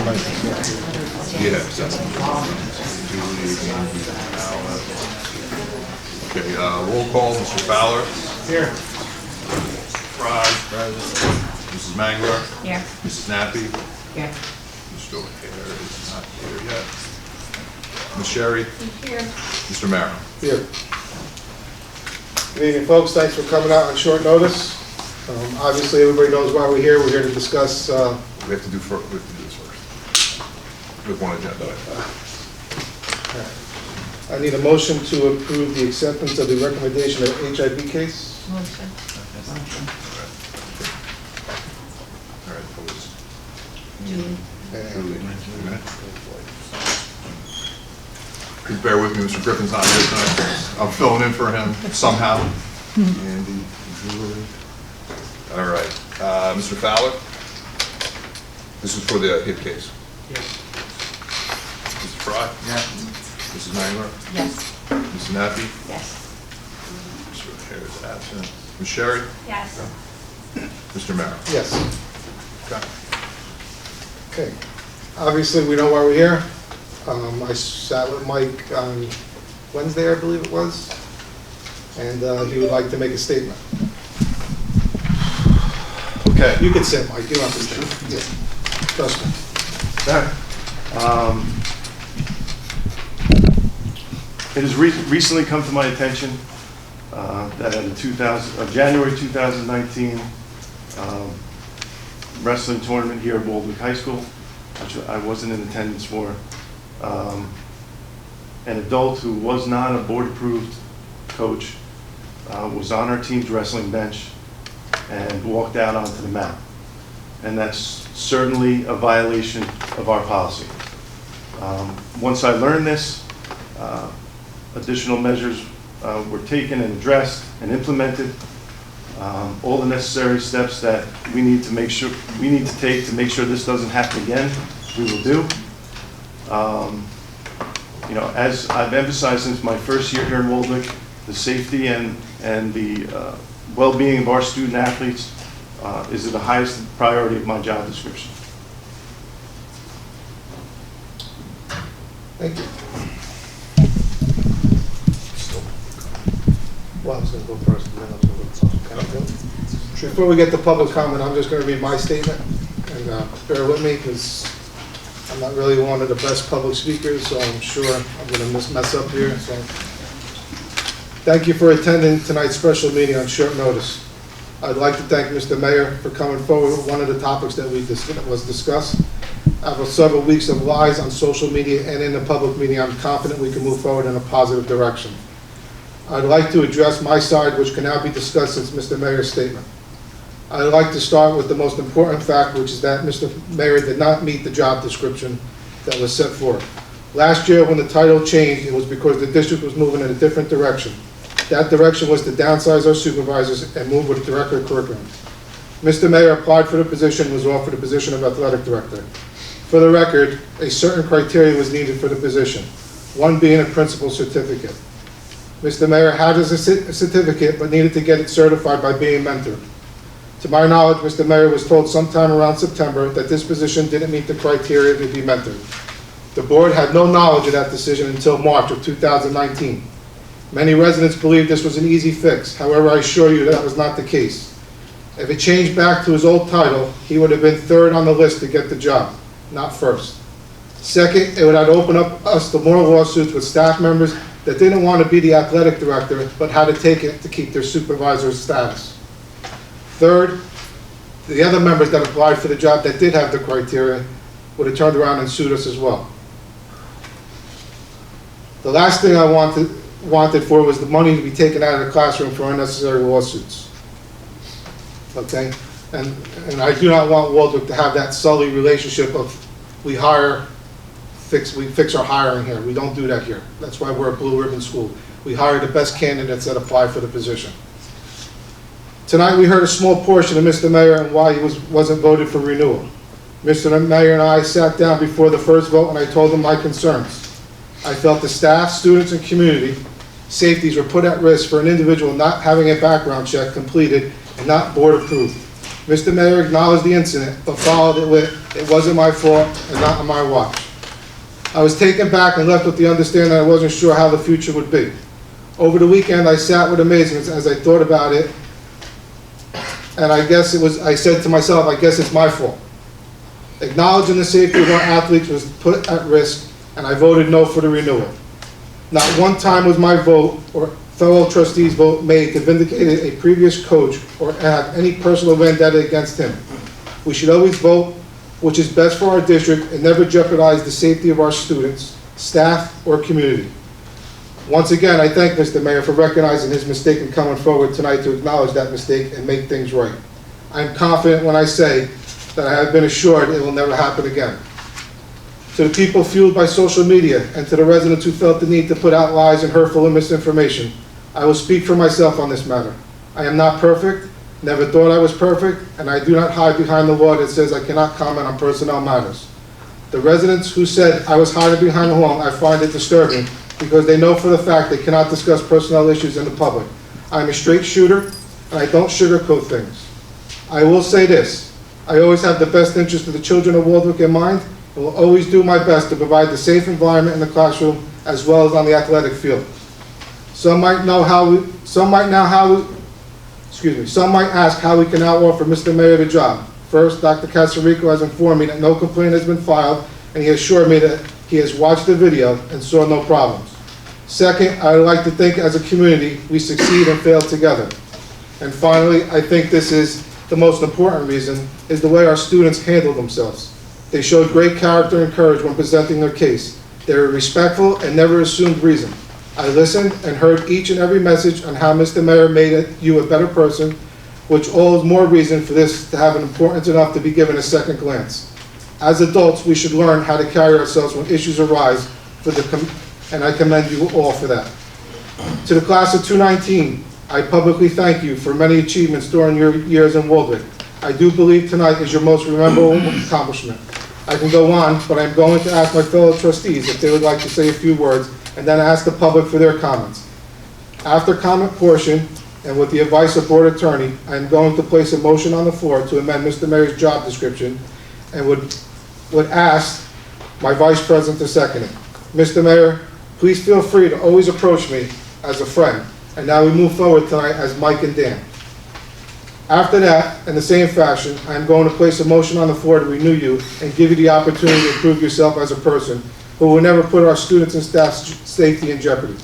Yes, that's okay, roll call, Mr. Fowler. Here. Fry. Mrs. Mangler. Here. Mrs. Nappy. Here. Mr. O'Hare is not here yet. Ms. Sherry. Here. Mr. Merrill. Here. Good evening, folks. Thanks for coming out on short notice. Obviously, everybody knows why we're here. We're here to discuss. We have to do this first. With one agenda. I need a motion to approve the acceptance of the recommendation of HIV case. Motion. All right, please. Julie. Julie, please bear with me, Mr. Griffin's not here tonight. I'm filling in for him somehow. Andy, Julie. All right, Mr. Fowler. This is for the hip case. Yes. Mr. Fry? Yes. Mrs. Mangler? Yes. Mrs. Nappy? Yes. Mr. O'Hare is absent. Ms. Sherry? Yes. Mr. Merrill? Yes. Okay. Okay. Obviously, we know why we're here. I sat with Mike on Wednesday, I believe it was, and he would like to make a statement. Okay. You can sit, Mike. You don't have to sit. Yeah. Trust me. It has recently come to my attention that at a January 2019 wrestling tournament here at Waldwick High School, which I wasn't in attendance for, an adult who was not a board-approved coach was on our team's wrestling bench and walked out onto the mat. And that's certainly a violation of our policy. Once I learned this, additional measures were taken and addressed and implemented. All the necessary steps that we need to take to make sure this doesn't happen again, we will do. You know, as I've emphasized since my first year here in Waldwick, the safety and the well-being of our student athletes is the highest priority of my job description. Thank you. Well, I was going to go first, and then I was going to go first. Before we get to public comment, I'm just going to read my statement, and bear with me, because I'm not really one of the best public speakers, so I'm sure I'm going to mess up here. So, thank you for attending tonight's special meeting on short notice. I'd like to thank Mr. Mayor for coming forward with one of the topics that was discussed. After several weeks of lies on social media and in the public meeting, I'm confident we can move forward in a positive direction. I'd like to address my side, which can now be discussed since Mr. Mayor's statement. I'd like to start with the most important fact, which is that Mr. Mayor did not meet the job description that was set forth. Last year, when the title changed, it was because the district was moving in a different direction. That direction was to downsize our supervisors and move with the director of curriculum. Mr. Mayor applied for the position and was offered the position of athletic director. For the record, a certain criteria was needed for the position, one being a principal certificate. Mr. Mayor had a certificate, but needed to get it certified by being mentored. To my knowledge, Mr. Mayor was told sometime around September that this position didn't meet the criteria to be mentored. The board had no knowledge of that decision until March of 2019. Many residents believed this was an easy fix. However, I assure you that was not the case. If it changed back to his old title, he would have been third on the list to get the job, not first. Second, it would have opened up us to more lawsuits with staff members that didn't want to be the athletic director, but had to take it to keep their supervisor's status. Third, the other members that applied for the job that did have the criteria would have turned around and sued us as well. The last thing I wanted for was the money to be taken out of the classroom for unnecessary lawsuits. Okay? And I do not want Waldwick to have that sully relationship of we fix our hiring here. We don't do that here. That's why we're a blue ribbon school. We hire the best candidates that apply for the position. Tonight we heard a small portion of Mr. Mayor and why he wasn't voted for renewal. Mr. Mayor and I sat down before the first vote and I told him my concerns. I felt the staff, students, and community safeties were put at risk for an individual not having a background check completed and not board approved. Mr. Mayor acknowledged the incident, but followed it with, It wasn't my fault and not on my watch. I was taken back and left with the understanding that I wasn't sure how the future would be. Over the weekend, I sat with amazement as I thought about it, and I said to myself, I guess it's my fault. Acknowledging the safety of our athletes was put at risk, and I voted no for the renewal. Not one time was my vote or fellow trustees' vote made to vindicate a previous coach or have any personal vendetta against him. We should always vote which is best for our district and never jeopardize the safety of our students, staff, or community. Once again, I thank Mr. Mayor for recognizing his mistake and coming forward tonight to acknowledge that mistake and make things right. I am confident when I say that I have been assured it will never happen again. To the people fueled by social media and to the residents who felt the need to put out lies and hurtful and misinformation, I will speak for myself on this matter. I am not perfect, never thought I was perfect, and I do not hide behind the law that says I cannot comment on personnel matters. The residents who said I was hiding behind the law, I find it disturbing because they know for the fact they cannot discuss personnel issues in the public. I'm a straight shooter, and I don't sugarcoat things. I will say this, I always have the best interest of the children of Waldwick in mind, and will always do my best to provide the safe environment in the classroom as well as on the athletic field. Some might ask how we can now offer Mr. Mayor the job. First, Dr. Casarico has informed me that no complaint has been filed, and he assured me that he has watched the video and saw no problems. Second, I would like to think as a community, we succeed and fail together. And finally, I think this is the most important reason, is the way our students handle themselves. They showed great character and courage when presenting their case. They were respectful and never assumed reason. I listened and heard each and every message on how Mr. Mayor made you a better person, which all is more reason for this to have an importance enough to be given a second glance. As adults, we should learn how to carry ourselves when issues arise, and I commend you all for that. To the class of 219, I publicly thank you for many achievements during your years in Waldwick. I do believe tonight is your most memorable accomplishment. I can go on, but I'm going to ask my fellow trustees if they would like to say a few words, and then ask the public for their comments. After comment portion, and with the advice of Board Attorney, I am going to place a motion on the floor to amend Mr. Mayor's job description, and would ask my Vice President to second it. Mr. Mayor, please feel free to always approach me as a friend. And now we move forward tonight as Mike and Dan. After that, in the same fashion, I am going to place a motion on the floor to renew you and give you the opportunity to prove yourself as a person who will never put our students and staff's safety in jeopardy.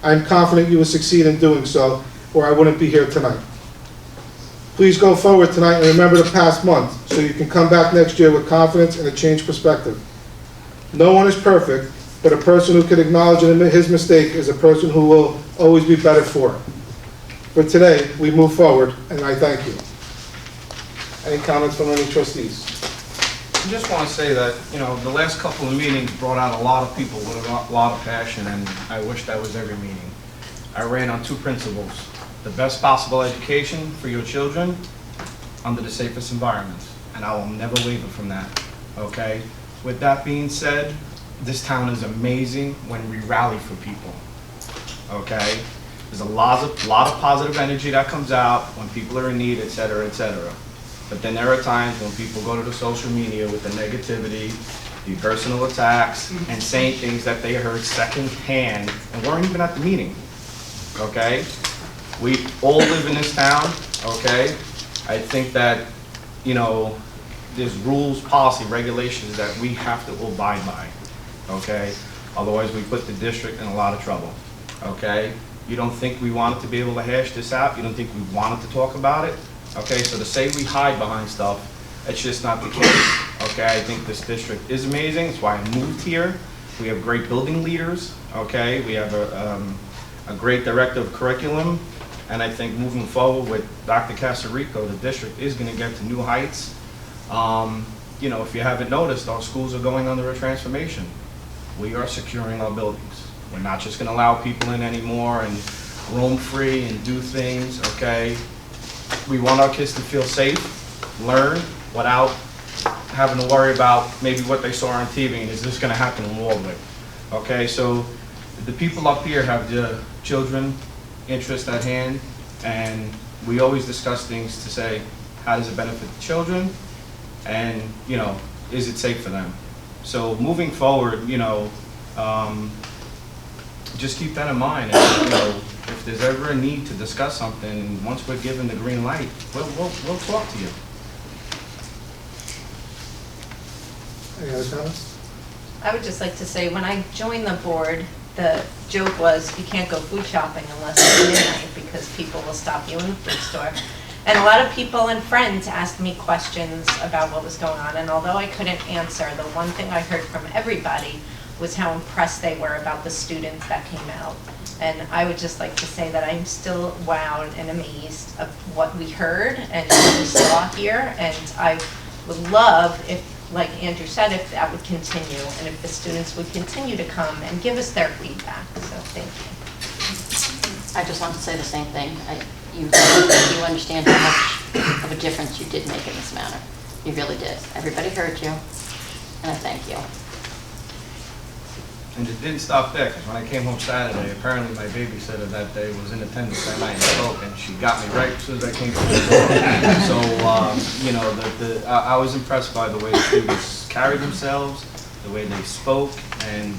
I am confident you will succeed in doing so, or I wouldn't be here tonight. Please go forward tonight and remember the past month so you can come back next year with confidence and a changed perspective. No one is perfect, but a person who can acknowledge and admit his mistake is a person who will always be better for it. For today, we move forward, and I thank you. Any comments from any trustees? I just want to say that, the last couple of meetings brought out a lot of people with a lot of passion, and I wish that was every meeting. I ran on two principles: the best possible education for your children under the safest environment, and I will never waver from that, okay? With that being said, this town is amazing when we rally for people, okay? There's a lot of positive energy that comes out when people are in need, et cetera, et cetera. But then there are times when people go to the social media with the negativity, the personal attacks, and saying things that they heard secondhand and weren't even at the meeting, okay? We all live in this town, okay? I think that, there's rules, policy, regulations that we have to abide by, okay? Otherwise, we put the district in a lot of trouble, okay? You don't think we wanted to be able to hash this out? You don't think we wanted to talk about it? Okay, so to say we hide behind stuff, it's just not the case, okay? I think this district is amazing. That's why I moved here. We have great building leaders, okay? We have a great director of curriculum, and I think moving forward with Dr. Casarico, the district is gonna get to new heights. If you haven't noticed, our schools are going under a transformation. We are securing our buildings. We're not just gonna allow people in anymore and roam free and do things, okay? We want our kids to feel safe, learn, without having to worry about maybe what they saw on TV and is this gonna happen in Waldwick, okay? So the people up here have the children interest at hand, and we always discuss things to say, how does it benefit the children? And, is it safe for them? So moving forward, just keep that in mind. And, if there's ever a need to discuss something, once we're given the green light, we'll talk to you. Any other comments? I would just like to say, when I joined the board, the joke was you can't go food shopping unless it's midnight because people will stop you in the food store. And a lot of people and friends asked me questions about what was going on, and although I couldn't answer, the one thing I heard from everybody was how impressed they were about the students that came out. And I would just like to say that I'm still wowed and amazed of what we heard and what we saw here, and I would love if, like Andrew said, if that would continue, and if the students would continue to come and give us their feedback, so thank you. I just want to say the same thing. You understand how much of a difference you did make in this matter. You really did. Everybody heard you, and I thank you. And it didn't stop there, because when I came home Saturday, apparently my babysitter that day was in attendance that night and spoke, and she got me right as soon as I came through the door. So, I was impressed by the way the students carried themselves, the way they spoke, and,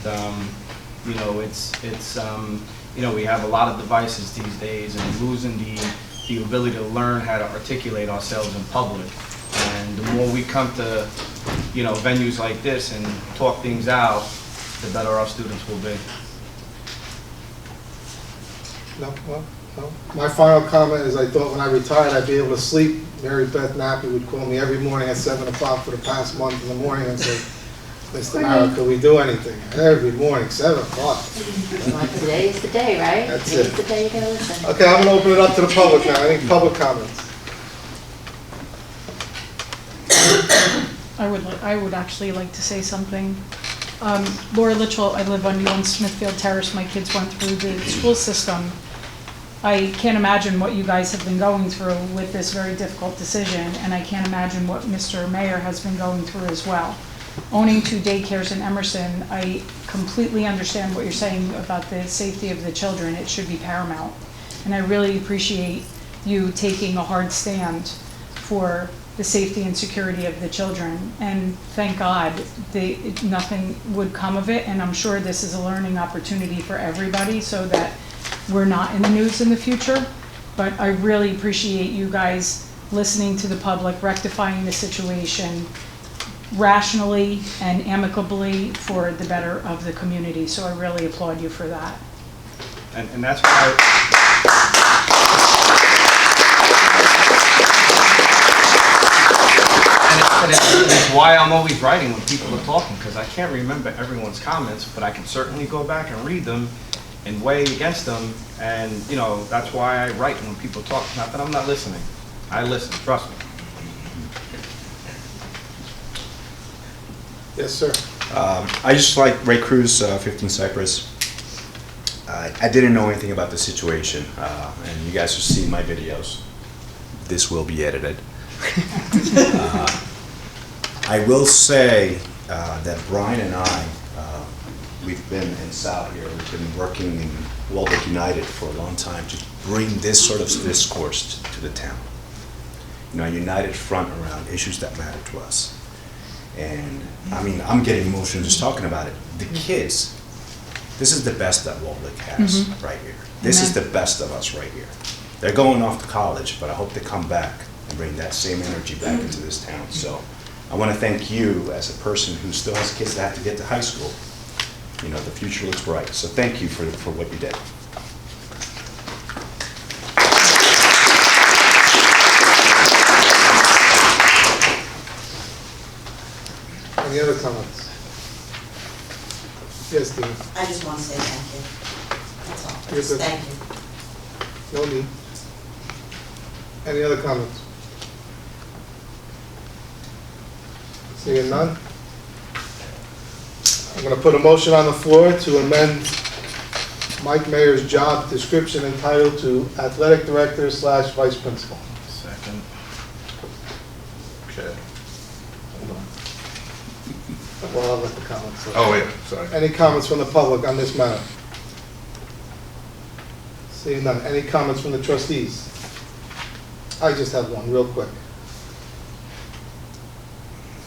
we have a lot of devices these days, and losing the ability to learn how to articulate ourselves in public. And the more we come to, venues like this and talk things out, the better our students will be. No. My final comment is I thought when I retired I'd be able to sleep. Mary Beth Nappy would call me every morning at 7 o'clock for the past month in the morning and say, Mr. Mara, could we do anything? Every morning, 7 o'clock. Well, today is the day, right? That's Today's it. the day you're going to listen. Okay, I'm going to open it up to the public now. Any public comments? I would actually like to say something. Laura Litchell, I live on 1 Smithfield Terrace. My kids went through the school system. I can't imagine what you guys have been going through with this very difficult decision, and I can't imagine what Mr. Mayor has been going through as well. Owning 2 daycares in Emerson, I completely understand what you're saying about the safety of the children. It should be paramount. And I really appreciate you taking a hard stand for the safety and security of the children. And thank God nothing would come of it. And I'm sure this is a learning opportunity for everybody so that we're not in the news in the future. But I really appreciate you guys listening to the public, rectifying the situation rationally and amicably for the better of the community. So I really applaud you for that. And that's why it's why I'm always writing when people are talking, because I can't remember everyone's comments, but I can certainly go back and read them and weigh against them, and that's why I write when people talk. Not that I'm not listening. I listen, trust me. Yes, sir. I just like Ray Cruz, 15 Cypress. I didn't know anything about the situation, and you guys will see my videos. This will be edited. I will say that Brian and I, we've been in South here, we've been working in Waldwick United for a long time to bring this sort of discourse to the town. A united front around issues that matter to us. And I mean, I'm getting emotional just talking about it. The kids, this is the best that Waldwick has right here. This is the best of us right here. They're going off to college, but I hope they come back and bring that same energy back into this town. So I want to thank you as a person who still has kids that have to get to high school. The future looks bright. So thank you for what you did. Any other comments? Yes, Dean. I just want to say thank you. That's all. You're good. Thank you. No need. Any other comments? Seeing none? I'm going to put a motion on the floor to amend Mike Mayer's job description entitled to Athletic Director / Vice Principal. Second. Okay. Well, I'll let the comments. Oh, wait, sorry. Any comments from the public on this matter? Seeing none. Any comments from the trustees? I just have one, real quick.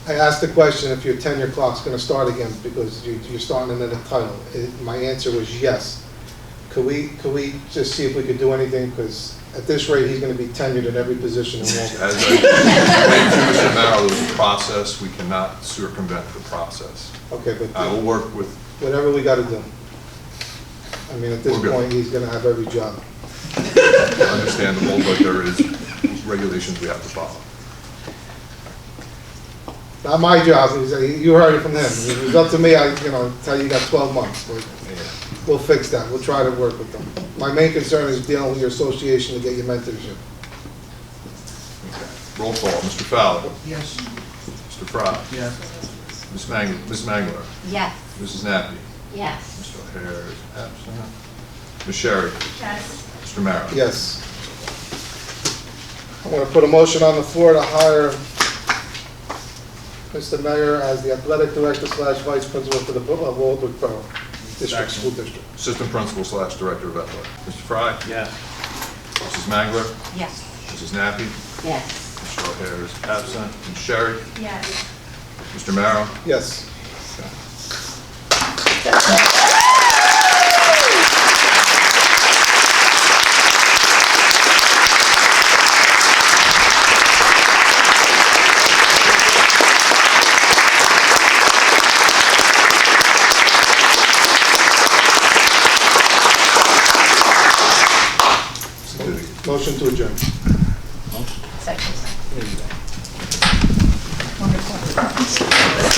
I asked the question if your tenure clock's gonna start again, because you're starting in the title. My answer was yes. Could we just see if we could do anything, because at this rate, he's gonna be tenured in every position in Waldwick. As I explained to Mr. Merrill, there's a process, we cannot circumvent the process. Okay, but I will work with, whatever we gotta do. I mean, at this We're good. point, he's gonna have every job. understandable, but there is regulations we have to follow. Not my job, you heard it from him. If it was up to me, tell you got 12 months. But we'll fix that, we'll try to work with them. My main concern is dealing with your association to get your mentorship. Okay. Roll call, Mr. Fowler, Yes. Mr. Fry, Yes. Ms. Mangler, Yes. Mrs. Nappy, Yes. Mr. O'Hare is absent, Ms. Sherry, Yes. Mr. Merrill. Yes. I'm gonna put a motion on the floor to hire Mr. Mayor as the athletic director / vice principal for the Waldwick Borough District, School District. Assistant Principal / Director of Athletics. Mr. Fry, Yes. Mrs. Mangler, Yes. Mrs. Nappy, Yes. Mr. O'Hare is absent, Ms. Sherry, Yes. Mr. Merrill. Yes. Motion to adjourn. Second. Wonderful.